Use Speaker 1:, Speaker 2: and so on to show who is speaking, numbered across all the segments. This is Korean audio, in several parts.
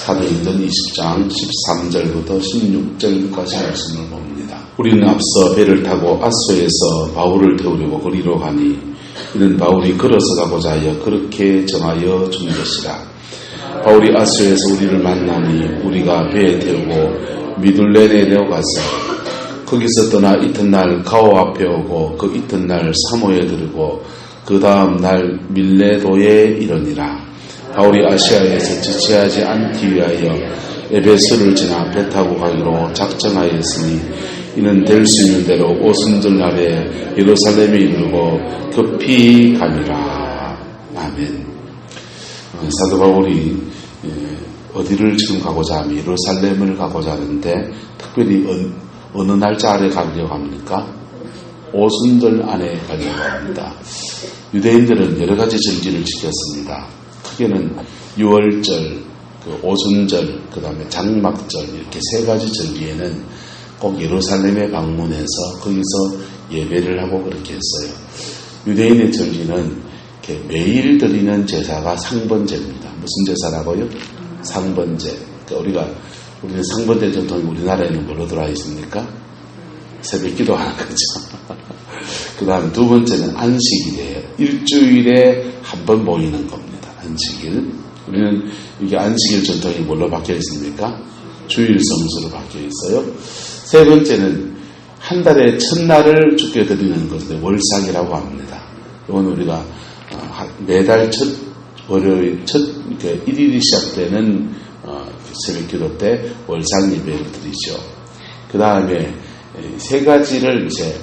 Speaker 1: 사도행전 20장 13절부터 16절까지 말씀을 봅니다. 우리는 앞서 배를 타고 아소에서 바울을 태우려고 거리로 가니 이는 바울이 걸어서 가고자 하여 그렇게 정하여 준 것이라. 바울이 아소에서 우리를 만나니 우리가 배에 태우고 미둘렌에 내려가서 거기서 떠나 이튿날 가오 앞에 오고 그 이튿날 사모에 들고 그 다음 날 밀레도에 이르니라. 바울이 아시아에서 지체하지 않기 위하여 에베소를 지나 배 타고 가기로 작정하였으니 이는 될 수 있는 대로 오순절 날에 예루살렘에 이르고 급히 가니라. 아멘. 사도 바울이 어디를 지금 가고자 하면 예루살렘을 가고자 하는데 특별히 어느 날짜 아래 가려고 합니까? 오순절 안에 가려고 합니다. 유대인들은 여러 가지 절기를 지켰습니다. 크게는 6월절, 오순절, 그 다음에 장막절 이렇게 세 가지 절기에는 꼭 예루살렘에 방문해서 거기서 예배를 하고 그렇게 했어요. 유대인의 절기는 이렇게 매일 드리는 제사가 상번제입니다. 무슨 제사라고요? 상번제. 그러니까 우리는 상번제 전통이 우리나라에는 뭘로 들어와 있습니까? 새벽기도 하는 거죠. 그 다음 두 번째는 안식일이에요. 일주일에 한 번 모이는 겁니다. 안식일. 우리는 이게 안식일 전통이 뭘로 바뀌어 있습니까? 주일 성수로 바뀌어 있어요. 세 번째는 한 달의 첫날을 주께 드리는 것을 월상이라고 합니다. 이건 우리가 매달 첫 월요일 첫 1일이 시작되는 새벽기도 때 월상 예배를 드리죠. 그 다음에 세 가지를 이제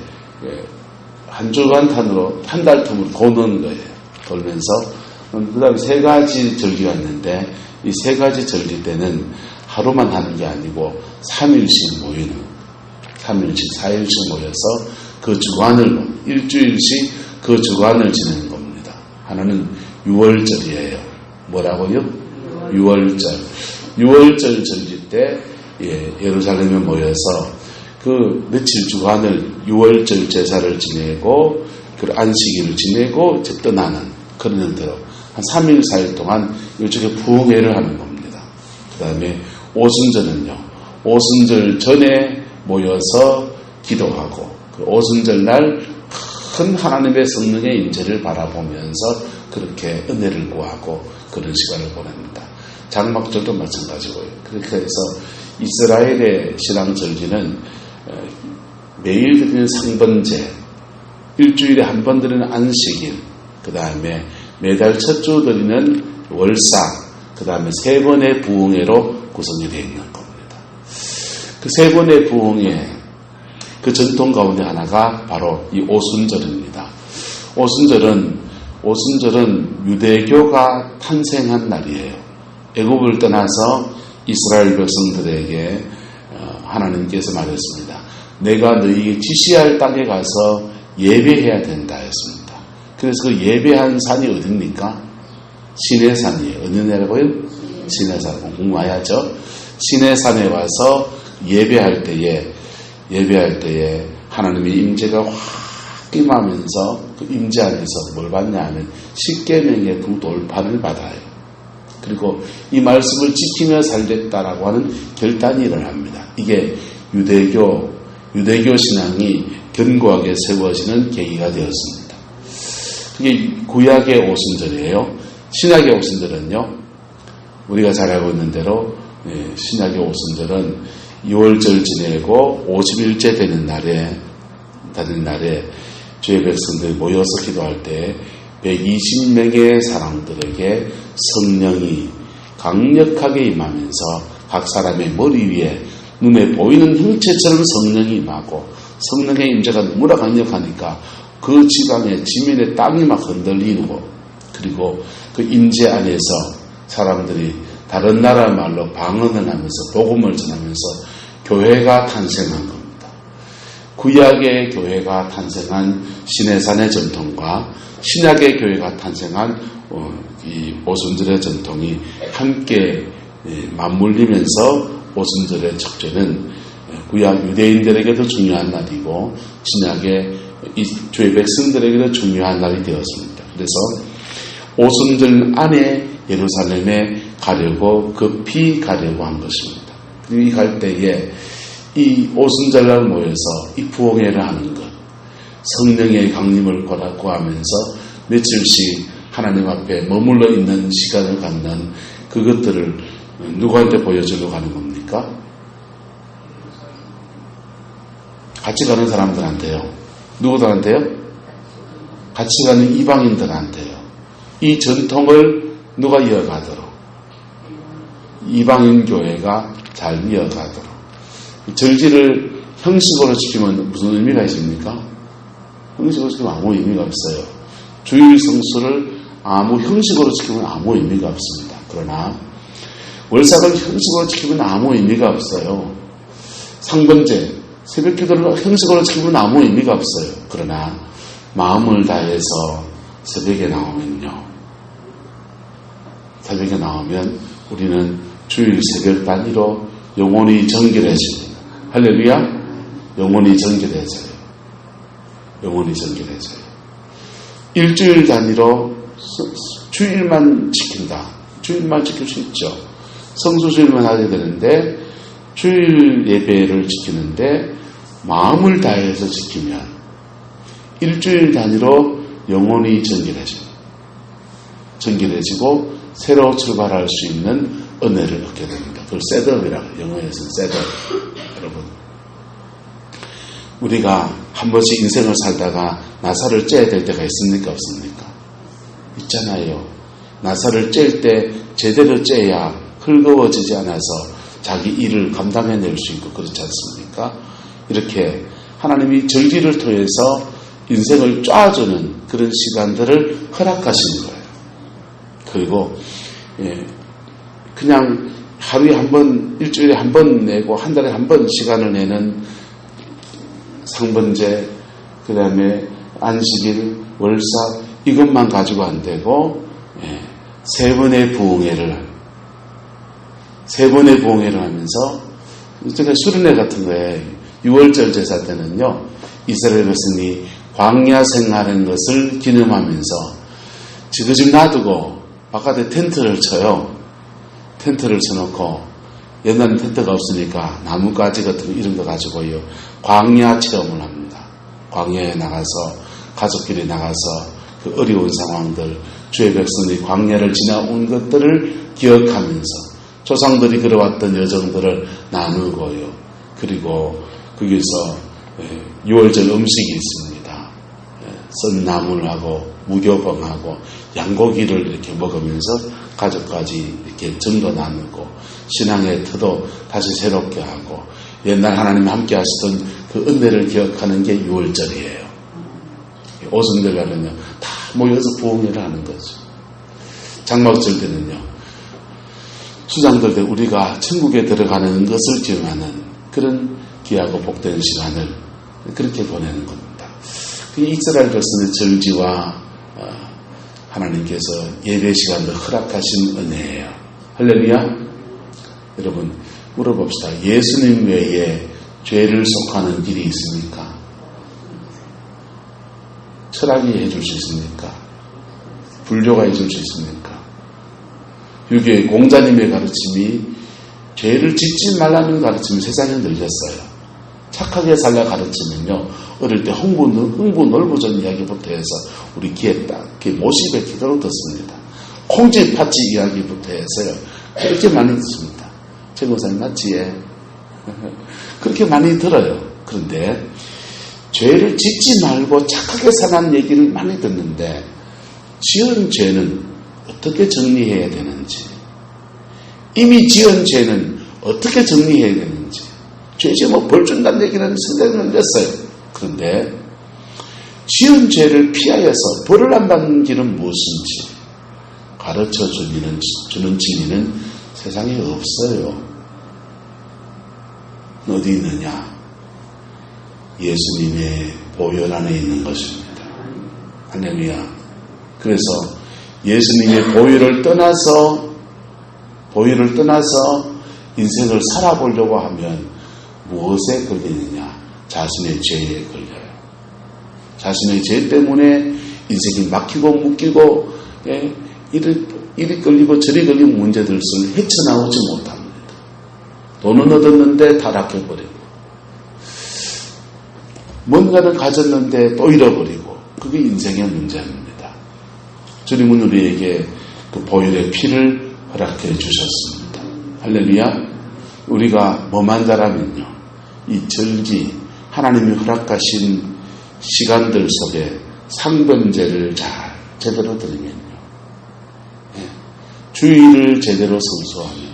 Speaker 1: 한 주간 탄으로 한 달 텀으로 도는 거예요. 돌면서 그 다음에 세 가지 절기가 있는데 이 세 가지 절기 때는 하루만 하는 게 아니고 3일씩 모이는 3일씩 4일씩 모여서 그 주간을 일주일씩 그 주간을 지내는 겁니다. 하나는 6월절이에요. 뭐라고요? 6월절. 6월절 절기 때 예루살렘에 모여서 그 며칠 주간을 6월절 제사를 지내고 그 안식일을 지내고 이제 떠나는 그런 형태로 한 3일 4일 동안 일종의 부흥회를 하는 겁니다. 그 다음에 오순절은요. 오순절 전에 모여서 기도하고 그 오순절 날 큰 하나님의 성령의 임재를 바라보면서 그렇게 은혜를 구하고 그런 시간을 보냅니다. 장막절도 마찬가지고요. 그렇게 해서 이스라엘의 신앙절기는 매일 드리는 상번제, 일주일에 한 번 드리는 안식일, 그 다음에 매달 첫 주 드리는 월상, 그 다음에 세 번의 부흥회로 구성이 되어 있는 겁니다. 그 세 번의 부흥회, 그 전통 가운데 하나가 바로 이 오순절입니다. 오순절은 유대교가 탄생한 날이에요. 애굽을 떠나서 이스라엘 백성들에게 하나님께서 말했습니다. 내가 너희에게 지시할 땅에 가서 예배해야 된다 했습니다. 그래서 그 예배한 산이 어딥니까? 시내산이에요. 어느 나라고요? 시내산. 공부해야죠. 시내산에 와서 예배할 때에 하나님의 임재가 확 임하면서 그 임재 안에서 뭘 받냐 하면 십계명의 두 돌판을 받아요. 그리고 이 말씀을 지키며 살겠다라고 하는 결단이 일어납니다. 이게 유대교 신앙이 견고하게 세워지는 계기가 되었습니다. 그게 구약의 오순절이에요. 신약의 오순절은요, 우리가 잘 알고 있는 대로 신약의 오순절은 6월절 지내고 50일째 되는 날에 주의 백성들이 모여서 기도할 때 120명의 사람들에게 성령이 강력하게 임하면서 각 사람의 머리 위에 눈에 보이는 형체처럼 성령이 임하고 성령의 임재가 너무나 강력하니까 그 지방의 지면의 땅이 막 흔들리고 그리고 그 임재 안에서 사람들이 다른 나라 말로 방언을 하면서 복음을 전하면서 교회가 탄생한 겁니다. 구약의 교회가 탄생한 시내산의 전통과 신약의 교회가 탄생한 이 오순절의 전통이 함께 맞물리면서 오순절의 축제는 구약 유대인들에게도 중요한 날이고 신약의 주의 백성들에게도 중요한 날이 되었습니다. 그래서 오순절 안에 예루살렘에 가려고 급히 가려고 한 것입니다. 그리고 이 갈 때에 이 오순절날 모여서 이 부흥회를 하는 것, 성령의 강림을 구하면서 며칠씩 하나님 앞에 머물러 있는 시간을 갖는 그것들을 누구한테 보여주려고 하는 겁니까? 같이 가는 사람들한테요. 누구들한테요? 같이 가는 이방인들한테요. 이 전통을 누가 이어가도록? 이방인 교회가 잘 이어가도록. 절기를 형식으로 지키면 무슨 의미가 있습니까? 형식으로 지키면 아무 의미가 없어요. 주일 성수를 아무 형식으로 지키면 아무 의미가 없습니다. 그러나 월삭을 형식으로 지키면 아무 의미가 없어요. 상번제, 새벽기도를 형식으로 지키면 아무 의미가 없어요. 그러나 마음을 다해서 새벽에 나오면요. 새벽에 나오면 우리는 주일 새벽 단위로 영혼이 정결해집니다. 할렐루야! 영혼이 정결해져요. 영혼이 정결해져요. 일주일 단위로 주일만 지킨다. 주일만 지킬 수 있죠. 성수주일만 하게 되는데 주일 예배를 지키는데 마음을 다해서 지키면 일주일 단위로 영혼이 정결해집니다. 정결해지고 새로 출발할 수 있는 은혜를 얻게 됩니다. 그걸 셋업이라고 영어에서는 셋업. 여러분, 우리가 한 번씩 인생을 살다가 나사를 째야 될 때가 있습니까? 없습니까? 있잖아요. 나사를 째일 때 제대로 째야 헐거워지지 않아서 자기 일을 감당해낼 수 있고 그렇지 않습니까? 이렇게 하나님이 절기를 통해서 인생을 쫙주는 그런 시간들을 허락하시는 거예요. 그리고 그냥 하루에 한 번, 일주일에 한 번 내고 한 달에 한 번 시간을 내는 상번제, 그 다음에 안식일, 월삭 이것만 가지고 안 되고 세 번의 부흥회를 하면서 제가 수련회 같은 거에 6월절 제사 때는요, 이스라엘 백성이 광야 생활하는 것을 기념하면서 지그집 놔두고 바깥에 텐트를 쳐요. 텐트를 쳐놓고 옛날엔 텐트가 없으니까 나뭇가지 같은 거 이런 거 가지고요 광야 체험을 합니다. 광야에 나가서 가족끼리 나가서 그 어려운 상황들, 주의 백성이 광야를 지나온 것들을 기억하면서 조상들이 걸어왔던 여정들을 나누고요. 그리고 거기서 6월절 음식이 있습니다. 썬나물하고 무교봉하고 양고기를 이렇게 먹으면서 가족까지 이렇게 정도 나누고 신앙의 터도 다시 새롭게 하고 옛날 하나님 함께 하시던 그 은혜를 기억하는 게 6월절이에요. 오순절날은요 다 모여서 부흥회를 하는 거죠. 장막절 때는요 수장들 때 우리가 천국에 들어가는 것을 기억하는 그런 귀하고 복된 시간을 그렇게 보내는 겁니다. 이스라엘 백성의 절기와 하나님께서 예배 시간을 허락하신 은혜예요. 할렐루야. 여러분 물어봅시다. 예수님 외에 죄를 속하는 길이 있습니까? 철학이 해줄 수 있습니까? 불교가 해줄 수 있습니까? 유교의 공자님의 가르침이 죄를 짓지 말라는 가르침이 세상에 늘렸어요. 착하게 살라 가르치면요 어릴 때 흥부 넓어진 이야기부터 해서 우리 귀에 딱 못이 박히도록 듣습니다. 콩쥐 팥쥐 이야기부터 해서요 그렇게 많이 듣습니다. 최고사님 맞지에 그렇게 많이 들어요. 그런데 죄를 짓지 말고 착하게 살라는 얘기를 많이 듣는데 지은 죄는 어떻게 정리해야 되는지, 이미 지은 죄는 어떻게 정리해야 되는지, 죄 지으면 벌 준다는 얘기는 성경에 냈어요. 그런데 지은 죄를 피하여서 벌을 안 받는 길은 무엇인지 가르쳐 주는 진리는 세상에 없어요. 어디 있느냐? 예수님의 보혈 안에 있는 것입니다. 할렐루야. 그래서 예수님의 보혈을 떠나서 인생을 살아보려고 하면 무엇에 걸리느냐? 자신의 죄에 걸려요. 자신의 죄 때문에 인생이 막히고 묶이고 이리 끌리고 저리 끌린 문제들을 헤쳐나오지 못합니다. 돈은 얻었는데 타락해버리고, 뭔가를 가졌는데 또 잃어버리고, 그게 인생의 문제입니다. 주님은 우리에게 그 보혈의 피를 허락해 주셨습니다. 할렐루야. 우리가 뭐만 잘하면요, 이 절기, 하나님이 허락하신 시간들 속에 상번제를 제대로 드리면요, 주일을 제대로 성수하면요,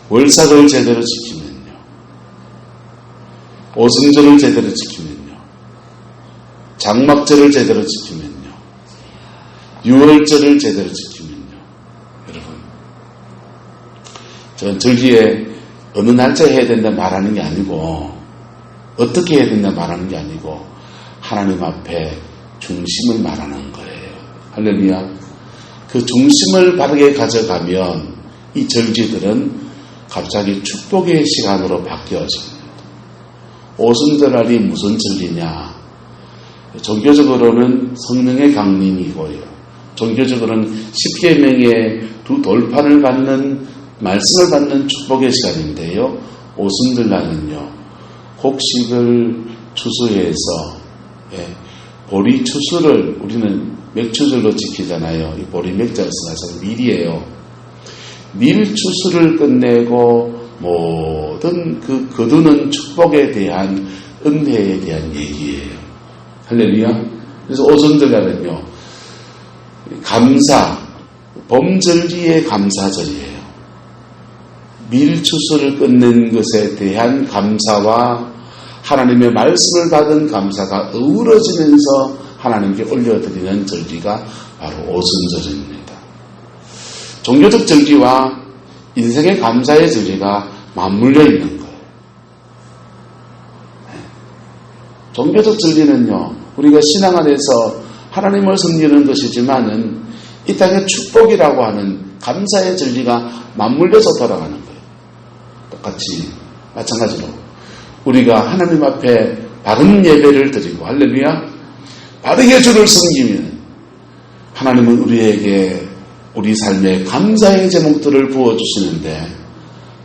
Speaker 1: 월삭을 제대로 지키면요, 오순절을 제대로 지키면요, 장막절을 제대로 지키면요, 유월절을 제대로 지키면요, 여러분, 전 절기에 어느 날짜에 해야 된다 말하는 게 아니고, 어떻게 해야 된다 말하는 게 아니고, 하나님 앞에 중심을 말하는 거예요. 할렐루야. 그 중심을 바르게 가져가면 이 절기들은 갑자기 축복의 시간으로 바뀌어집니다. 오순절날이 무슨 절기냐? 종교적으로는 성령의 강림이고요, 종교적으로는 십계명의 두 돌판을 받는, 말씀을 받는 축복의 시간인데요, 오순절날은요, 곡식을 추수해서, 보리 추수를 우리는 맥추절로 지키잖아요. 이 보리 맥자를 써서 밀이에요. 밀 추수를 끝내고 모든 그 거두는 축복에 대한 은혜에 대한 얘기예요. 할렐루야. 그래서 오순절날은요, 감사, 범절기의 감사절이에요. 밀 추수를 끝낸 것에 대한 감사와 하나님의 말씀을 받은 감사가 어우러지면서 하나님께 올려드리는 절기가 바로 오순절입니다. 종교적 절기와 인생의 감사의 절기가 맞물려 있는 거예요. 종교적 절기는요, 우리가 신앙 안에서 하나님을 섬기는 것이지만은 이 땅의 축복이라고 하는 감사의 절기가 맞물려서 돌아가는 거예요. 똑같이 마찬가지로 우리가 하나님 앞에 바른 예배를 드리고, 할렐루야, 바르게 주를 섬기면 하나님은 우리에게 우리 삶에 감사의 제목들을 부어주시는데,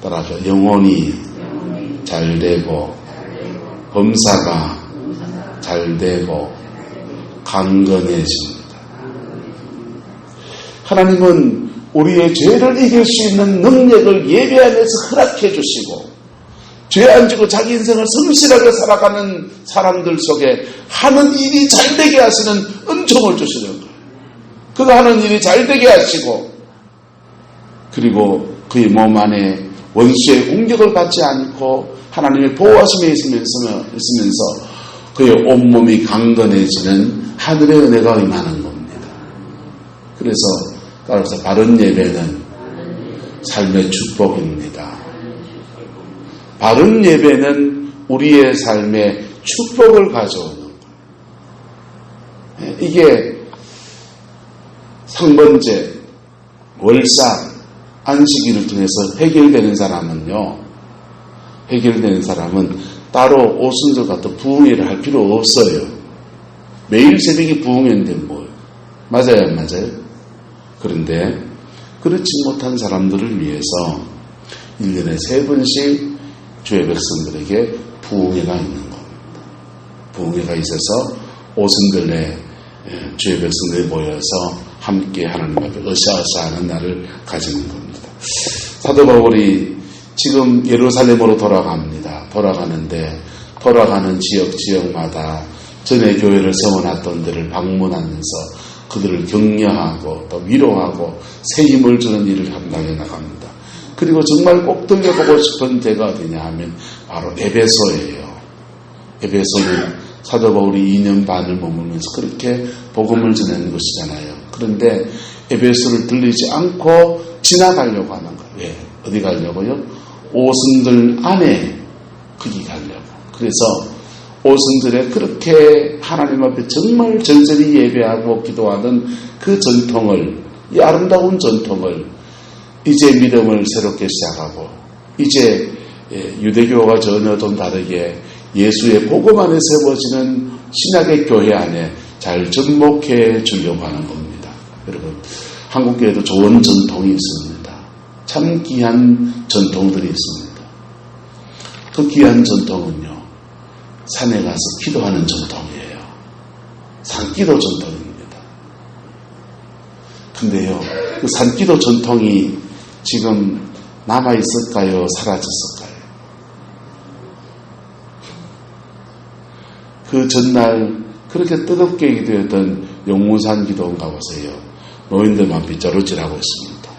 Speaker 1: 따라서 영혼이 잘되고, 범사가 잘되고, 강건해집니다. 하나님은 우리의 죄를 이길 수 있는 능력을 예배 안에서 허락해 주시고, 죄 안 지고 자기 인생을 성실하게 살아가는 사람들 속에 하는 일이 잘되게 하시는 은총을 주시는 거예요. 그가 하는 일이 잘되게 하시고, 그리고 그의 몸 안에 원수의 공격을 받지 않고 하나님의 보호하심에 있으면서 그의 온몸이 강건해지는 하늘의 은혜가 임하는 겁니다. 그래서 따라서 바른 예배는 삶의 축복입니다. 바른 예배는 우리의 삶에 축복을 가져오는 거예요. 이게 상번제, 월삭, 안식일을 통해서 해결되는 사람은 따로 오순절 같은 부흥회를 할 필요 없어요. 매일 새벽에 부흥회인데 뭐, 맞아요, 안 맞아요? 그런데 그렇지 못한 사람들을 위해서 1년에 3번씩 주의 백성들에게 부흥회가 있는 겁니다. 부흥회가 있어서 오순절에 주의 백성들이 모여서 함께 하나님 앞에 으쌰으쌰하는 날을 가지는 겁니다. 사도 바울이 지금 예루살렘으로 돌아갑니다. 돌아가는데 돌아가는 지역마다 전에 교회를 세워놨던 데를 방문하면서 그들을 격려하고 또 위로하고 새 힘을 주는 일을 감당해 나갑니다. 그리고 정말 꼭 들려보고 싶은 데가 어디냐 하면 바로 에베소예요. 에베소는 사도 바울이 2년 반을 머물면서 그렇게 복음을 전하는 것이잖아요. 그런데 에베소를 들리지 않고 지나가려고 하는 거예요. 왜? 어디 가려고요? 오순절 안에 거기 가려고. 그래서 오순절에 그렇게 하나님 앞에 정말 절절히 예배하고 기도하던 그 전통을, 이 아름다운 전통을 이제 믿음을 새롭게 시작하고 이제 유대교와 전혀 좀 다르게 예수의 복음 안에 세워지는 신약의 교회 안에 잘 접목해 주려고 하는 겁니다. 여러분, 한국교회도 좋은 전통이 있습니다. 참 귀한 전통들이 있습니다. 그 귀한 전통은요, 산에 가서 기도하는 전통이에요. 산기도 전통입니다. 근데요, 그 산기도 전통이 지금 남아있을까요? 사라졌을까요? 그 전날 그렇게 뜨겁게 기도했던 용문산 기도원가 보세요. 노인들만 빗자루질하고 있습니다.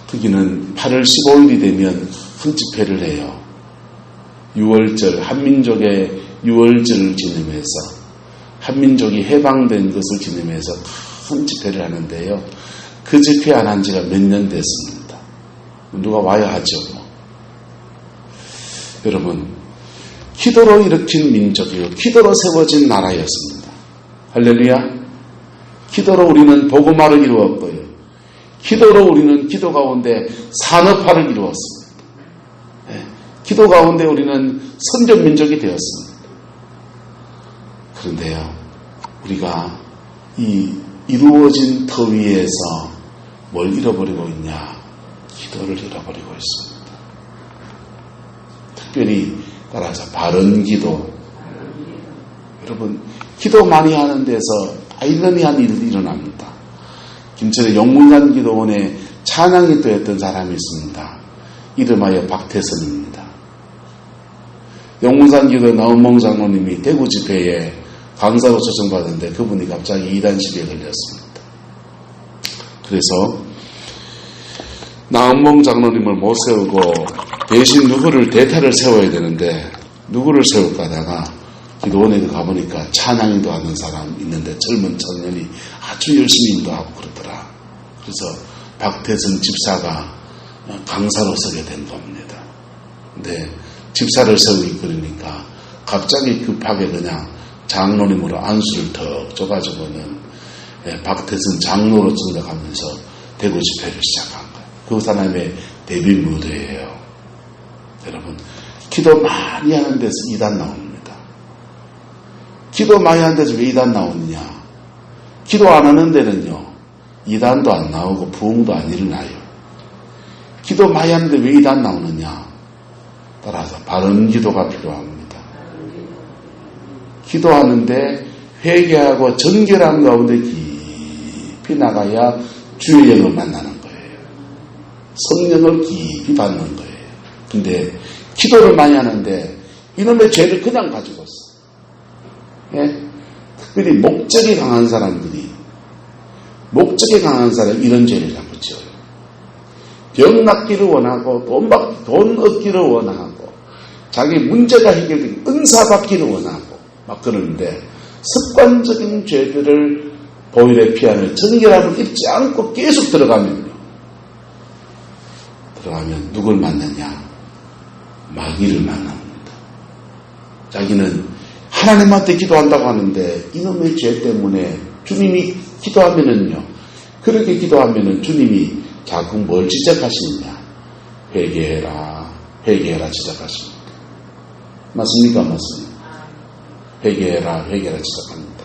Speaker 1: 거기는 8월 15일이 되면 큰 집회를 해요. 6월절, 한민족의 6월절을 지내면서 한민족이 해방된 것을 지내면서 큰 집회를 하는데요. 그 집회 안 한 지가 몇 년 됐습니다. 누가 와야 하죠. 여러분, 기도로 일으킨 민족이요, 기도로 세워진 나라였습니다. 할렐루야. 기도로 우리는 복음화를 이루었고요, 기도로 우리는 기도 가운데 산업화를 이루었습니다. 네. 기도 가운데 우리는 선전민족이 되었습니다. 그런데요, 우리가 이 이루어진 터 위에서 뭘 잃어버리고 있냐? 기도를 잃어버리고 있습니다. 특별히 따라서 바른 기도. 여러분, 기도 많이 하는 데서 아이러니한 일이 일어납니다. 김천의 용문산 기도원에 찬양이 또 했던 사람이 있습니다. 이름하여 박태선입니다. 용문산 기도에 나은몽 장로님이 대구 집회에 강사로 초청받았는데 그분이 갑자기 이단시비에 걸렸습니다. 그래서 나은몽 장로님을 못 세우고 대신 누구를 대타를 세워야 되는데 누구를 세울까 하다가 기도원에 가보니까 찬양인도 하는 사람 있는데 젊은 청년이 아주 열심히 인도하고 그러더라. 그래서 박태선 집사가 강사로 서게 된 겁니다. 근데 집사를 세우기 그러니까 갑자기 급하게 그냥 장로님으로 안수를 턱 줘가지고는 박태선 장로로 증득하면서 대구 집회를 시작한 거예요. 그 사람의 데뷔 무대예요. 여러분, 기도 많이 하는 데서 이단 나옵니다. 기도 많이 하는 데서 왜 이단 나오느냐? 기도 안 하는 데는요, 이단도 안 나오고 부흥도 안 일어나요. 기도 많이 하는데 왜 이단 나오느냐? 따라서 바른 기도가 필요합니다. 기도하는데 회개하고 정결한 가운데 깊이 나가야 주의 영을 만나는 거예요. 성령을 깊이 받는 거예요. 근데 기도를 많이 하는데 이놈의 죄를 그냥 가지고 있어. 예? 특별히 목적이 강한 사람들이, 목적이 강한 사람이 이런 죄를 자꾸 지어요. 병 낫기를 원하고 돈 얻기를 원하고 자기 문제가 해결되기 은사 받기를 원하고 막 그러는데 습관적인 죄들을 보혈의 피 안을 정결함을 입지 않고 계속 들어가면 누굴 만나냐? 마귀를 만납니다. 자기는 하나님한테 기도한다고 하는데 이놈의 죄 때문에 주님이 기도하면은요, 그렇게 기도하면은 주님이 자꾸 뭘 지적하시느냐? 회개해라, 회개해라 지적하십니다. 맞습니까? 맞습니까? 회개해라, 회개해라 지적합니다.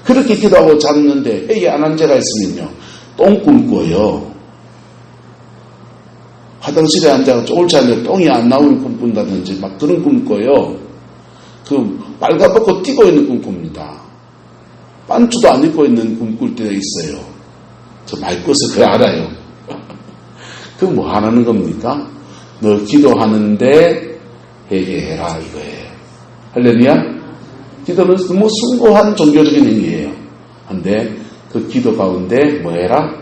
Speaker 1: 그렇게 기도하고 잤는데 회개 안 한 죄가 있으면요, 똥꿈 꿔요. 화장실에 앉아서 쫄지 않는데 똥이 안 나오는 꿈 꾼다든지 막 그런 꿈 꿔요. 그 빨가벗고 뛰고 있는 꿈 꿉니다. 반추도 안 입고 있는 꿈 꿀 때가 있어요. 저 많이 꿔서 그거 알아요. 그 뭐 하는 겁니까? 너 기도하는데 회개해라 이거예요. 할렐루야? 기도는 너무 숭고한 종교적인 행위예요. 근데 그 기도 가운데 뭐 해라?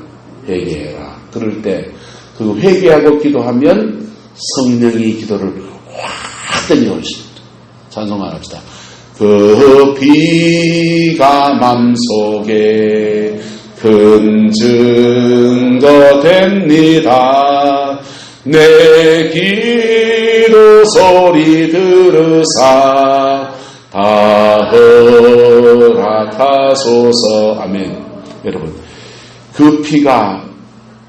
Speaker 1: 회개해라. 그럴 때 그 회개하고 기도하면 성령이 기도를 확 땡겨오십니다. 찬송을 합시다. 그 비가 맘속에 큰 증거 됩니다. 내 기도 소리 들으사 다 허락하소서. 아멘. 여러분, 그 피가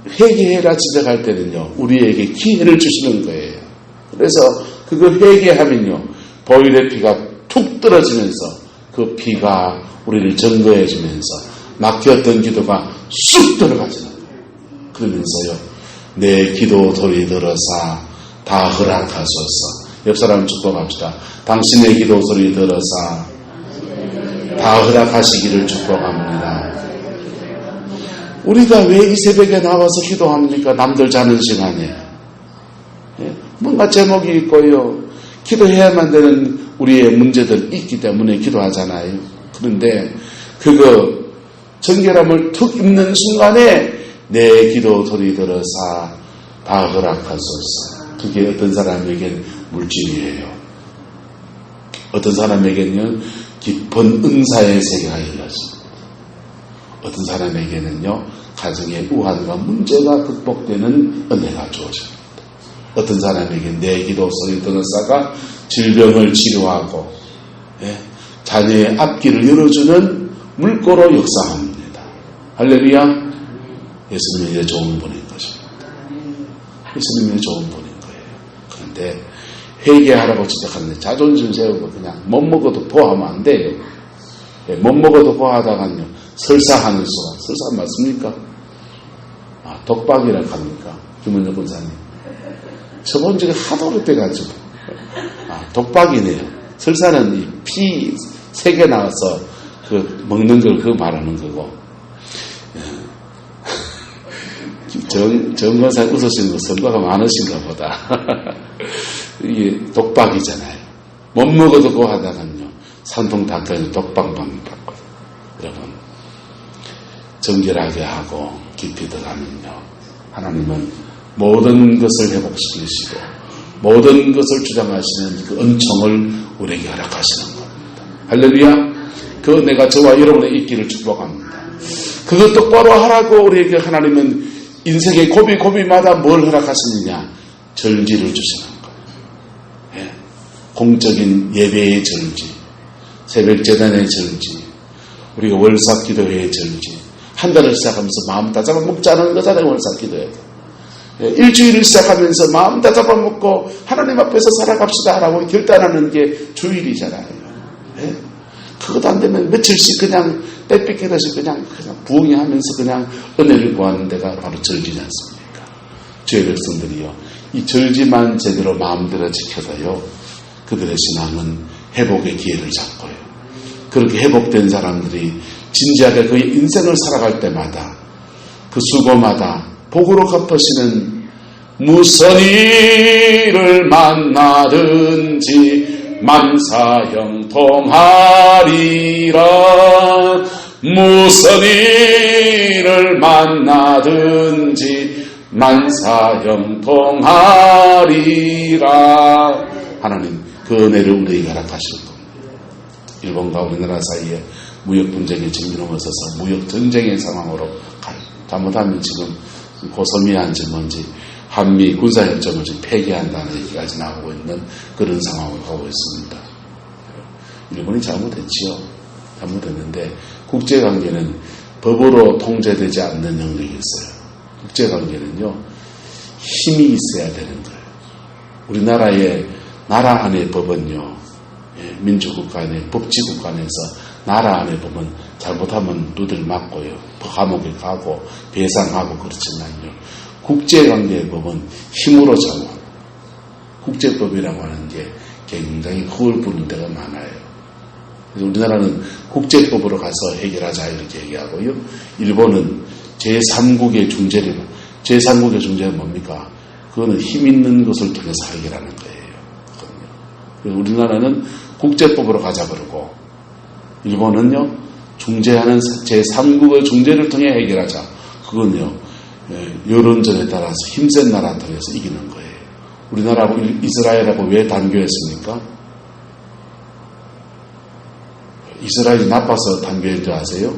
Speaker 1: 회개해라 지적할 때는요, 우리에게 기회를 주시는 거예요. 그래서 그거 회개하면요, 보혈의 피가 툭 떨어지면서 그 그 피가 우리를 증거해 주면서 막혔던 기도가 쑥 들어가지는 거예요. 그러면서요, 내 기도 소리 들어사 다 허락하소서. 옆 사람 축복합시다. 당신의 기도 소리 들어사 다 허락하시기를 축복합니다. 우리가 왜 이 새벽에 나와서 기도합니까? 남들 자는 시간에. 뭔가 제목이 있고요. 기도해야만 되는 우리의 문제들 있기 때문에 기도하잖아요. 그런데 그거 정결함을 툭 입는 순간에 내 기도 소리 들어사 다 허락하소서. 그게 어떤 사람에겐 물질이에요. 어떤 사람에게는 깊은 은사의 세계가 열렸습니다. 어떤 사람에게는요, 가정의 우환과 문제가 극복되는 은혜가 주어집니다. 어떤 사람에게 내 기도 소리 들어사가 질병을 치료하고, 자녀의 앞길을 열어주는 물꼬로 역사합니다. 할렐루야. 예수님이 이제 좋은 분인 것입니다. 예수님이 좋은 분인 거예요. 그런데 회개하라고 지적하는데 자존심 세우고 그냥 못 먹어도 보하면 안 돼요. 못 먹어도 보하다가요, 설사하는 수가, 설사 맞습니까? 독박이라고 합니까? 김은혁 권사님. 저번 주에 하도 오래돼가지고. 독박이네요. 설사는 이 피 3개 나와서 그 먹는 걸 그거 말하는 거고. 정 권사님 웃으시는 거 성과가 많으신가 보다. 이게 독박이잖아요. 못 먹어도 고 하다가요, 산통 닦아서 독박만 받고. 여러분, 정결하게 하고 깊이 들어가면요, 하나님은 모든 것을 회복시키시고 모든 것을 주장하시는 그 은총을 우리에게 허락하시는 겁니다. 할렐루야. 그 은혜가 저와 여러분의 있기를 축복합니다. 그것 똑바로 하라고 우리에게 하나님은 인생의 고비고비마다 뭘 허락하시느냐? 절지를 주시는 거예요. 공적인 예배의 절지, 새벽재단의 절지, 우리가 월삭 기도회의 절지, 한 달을 시작하면서 마음 다 잡아먹지 않은 거잖아요. 월삭 기도회. 일주일을 시작하면서 마음 다 잡아먹고 하나님 앞에서 살아갑시다 라고 결단하는 게 주일이잖아요. 그것도 안 되면 며칠씩 그냥 떼뺏기듯이 그냥 부흥하면서 그냥 은혜를 구하는 데가 바로 절지지 않습니까? 주의 백성들이요, 이 절지만 제대로 마음대로 지켜서요, 그들의 신앙은 회복의 기회를 잡고요, 그렇게 회복된 사람들이 진지하게 그의 인생을 살아갈 때마다 그 수고마다 복으로 갚으시는, 무슨 일을 만나든지 만사형통하리라. 무슨 일을 만나든지 만사형통하리라. 하나님 그 은혜를 우리에게 허락하시는 겁니다. 일본과 우리나라 사이에 무역 분쟁이 지금 일어서서 무역 전쟁의 상황으로 가요. 잘못하면 지금 고소미안지 뭔지 한미 군사협정을 지금 폐기한다는 얘기까지 나오고 있는 그런 상황을 가고 있습니다. 일본이 잘못했지요. 잘못했는데 국제관계는 법으로 통제되지 않는 영역이 있어요. 국제관계는요, 힘이 있어야 되는 거예요. 우리나라의 나라 안의 법은요, 민주국가 안에 법치국가 안에서 나라 안의 법은 잘못하면 누들 맞고요, 감옥에 가고 배상하고 그렇지만요, 국제관계의 법은 힘으로 정하고, 국제법이라고 하는 게 굉장히 허울 부는 데가 많아요. 그래서 우리나라는 국제법으로 가서 해결하자 이렇게 얘기하고요, 일본은 제3국의 중재를, 제3국의 중재는 뭡니까? 그거는 힘 있는 것을 통해서 해결하는 거예요. 그래서 우리나라는 국제법으로 가자 그러고, 일본은요, 중재하는 제3국의 중재를 통해 해결하자. 그건요, 여론전에 따라서 힘센 나라 통해서 이기는 거예요. 우리나라하고 이스라엘하고 왜 단교했습니까? 이스라엘이 나빠서 단교인 줄 아세요?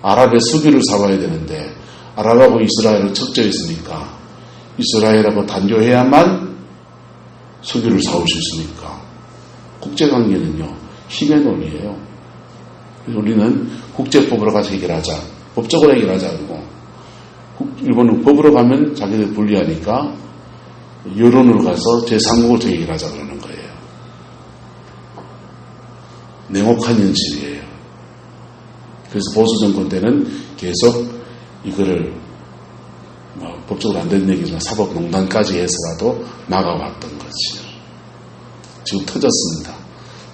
Speaker 1: 아랍의 수비를 사와야 되는데 아랍하고 이스라엘을 척저했으니까 이스라엘하고 단교해야만 수비를 사올 수 있으니까. 국제관계는요, 힘의 논리예요. 그래서 우리는 국제법으로 가서 해결하자, 법적으로 해결하자 그러고, 일본은 법으로 가면 자기들 불리하니까 여론으로 가서 제3국을 통해 해결하자 그러는 거예요. 냉혹한 현실이에요. 그래서 보수 정권 때는 계속 이거를 법적으로 안 되는 얘기지만 사법농단까지 해서라도 막아왔던 거지요. 지금 터졌습니다.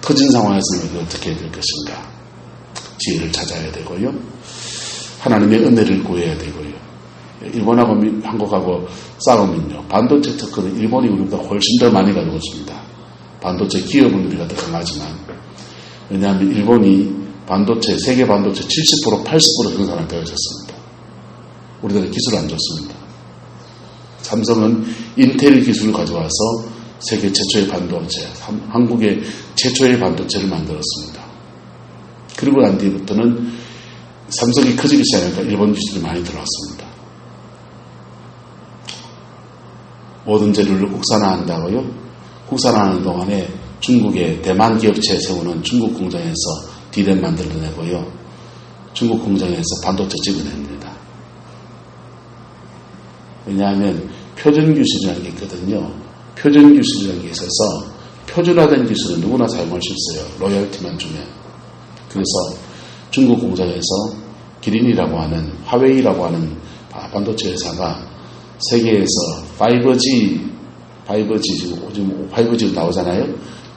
Speaker 1: 터진 상황에서는 어떻게 해야 될 것인가? 지혜를 찾아야 되고요. 하나님의 은혜를 구해야 되고요. 일본하고 한국하고 싸우면요. 반도체 특허는 일본이 우리보다 훨씬 더 많이 가지고 있습니다. 반도체 기업은 우리가 더 강하지만, 왜냐하면 일본이 반도체, 세계 반도체 70%, 80% 생산을 되어 있었습니다. 우리나라 기술을 안 줬습니다. 삼성은 인텔 기술을 가져와서 세계 최초의 반도체, 한국의 최초의 반도체를 만들었습니다. 그리고 난 뒤부터는 삼성이 커지기 시작하니까 일본 기술이 많이 들어왔습니다. 모든 재료를 국산화한다고요? 국산화하는 동안에 중국의 대만 기업체 세우는 중국 공장에서 디램 만들어내고요. 중국 공장에서 반도체 찍어냅니다. 왜냐하면 표준 기술이라는 게 있거든요. 표준 기술이라는 게 있어서 표준화된 기술은 누구나 사용할 수 있어요. 로열티만 주면. 그래서 중국 공장에서 기린이라고 하는, 화웨이라고 하는 반도체 회사가 세계에서 5G 지금 5G 나오잖아요.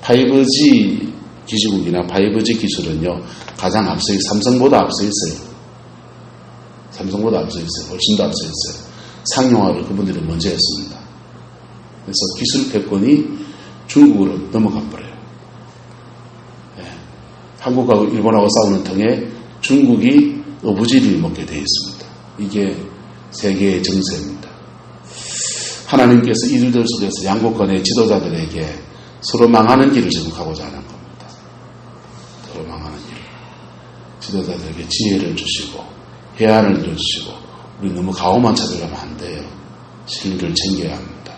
Speaker 1: 5G 기지국이나 5G 기술은요, 가장 앞서, 삼성보다 앞서 있어요. 삼성보다 앞서 있어요. 훨씬 더 앞서 있어요. 상용화를 그분들이 먼저 했습니다. 그래서 기술 패권이 중국으로 넘어가 버려요. 네. 한국하고 일본하고 싸우는 통에 중국이 어부지리를 먹게 되어 있습니다. 이게 세계의 정세입니다. 하나님께서 이들들 속에서 양국간의 지도자들에게 서로 망하는 길을 지금 가고자 하는 겁니다. 서로 망하는 길. 지도자들에게 지혜를 주시고 해안을 주시고, 우리 너무 가오만 찾으려면 안 돼요. 진리를 챙겨야 합니다.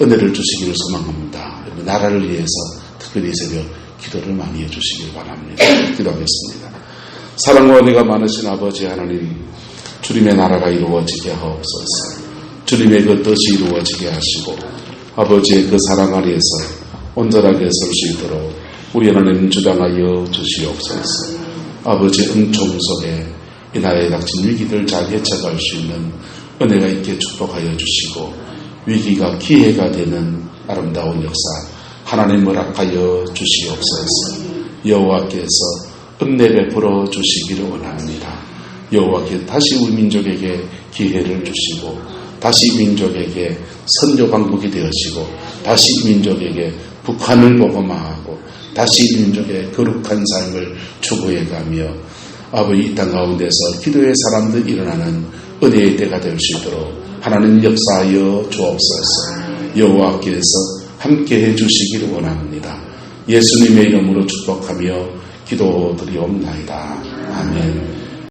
Speaker 1: 은혜를 주시기를 소망합니다. 나라를 위해서 특별히 이 새벽 기도를 많이 해주시길 바랍니다. 기도하겠습니다. 사랑과 은혜가 많으신 아버지 하나님, 주님의 나라가 이루어지게 하옵소서. 주님의 그 뜻이 이루어지게 하시고 아버지의 그 사랑 아래에서 온전하게 설 수 있도록 우리 하나님 주장하여 주시옵소서. 아버지 은총 속에 이 나라에 닥친 위기들 잘 헤쳐갈 수 있는 은혜가 있게 축복하여 주시고, 위기가 기회가 되는 아름다운 역사 하나님 허락하여 주시옵소서. 여호와께서 은혜 베풀어 주시기를 원합니다. 여호와께 다시 우리 민족에게 기회를 주시고, 다시 민족에게 선교 강국이 되어지고, 다시 민족에게 북한을 복음화하고, 다시 민족의 거룩한 삶을 추구해가며, 아버지 이 땅 가운데서 기도의 사람들 일어나는 은혜의 때가 될 수 있도록 하나님 역사하여 주옵소서. 여호와께서 함께해 주시기를 원합니다. 예수님의 이름으로 축복하며 기도드리옵나이다. 아멘.